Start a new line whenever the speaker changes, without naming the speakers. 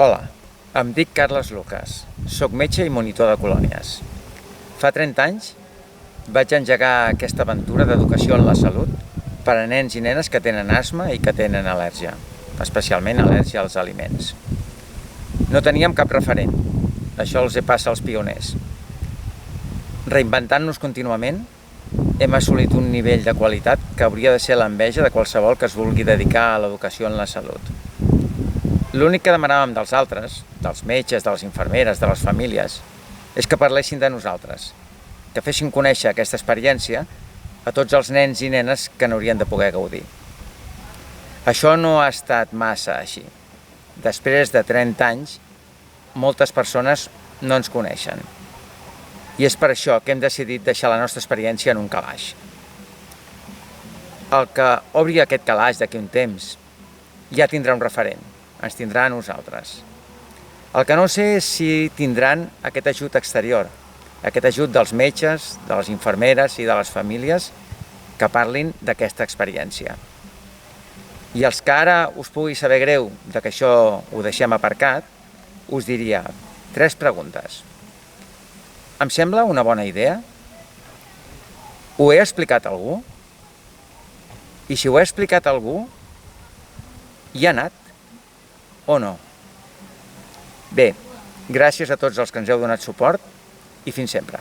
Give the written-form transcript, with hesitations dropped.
Hola, em dic Carles Lucas, soc metge i monitor de colònies. Fa 30 anys vaig engegar aquesta aventura d'educació en la salut per a nens i nenes que tenen asma i que tenen al·lèrgia, especialment al·lèrgia als aliments. No teníem cap referent, això els passa als pioners. Reinventant-nos contínuament, hem assolit un nivell de qualitat que hauria de ser l'enveja de qualsevol que es vulgui dedicar a l'educació en la salut. L'únic que demanàvem dels altres, dels metges, de les infermeres, de les famílies, és que parlessin de nosaltres, que fessin conèixer aquesta experiència a tots els nens i nenes que n'haurien de poder gaudir. Això no ha estat massa així. Després de 30 anys, moltes persones no ens coneixen. I és per això que hem decidit deixar la nostra experiència en un calaix. El que obri aquest calaix d'aquí un temps ja tindrà un referent, ens tindrà a nosaltres. El que no sé és si tindran aquest ajut exterior, aquest ajut dels metges, de les infermeres i de les famílies que parlin d'aquesta experiència. I els que ara us pugui saber greu que això ho deixem aparcat, us diria 3 preguntes. Em sembla una bona idea? Ho he explicat a algú? I si ho he explicat a algú, hi ha anat o no? Bé, gràcies a tots els que ens heu donat suport i fins sempre.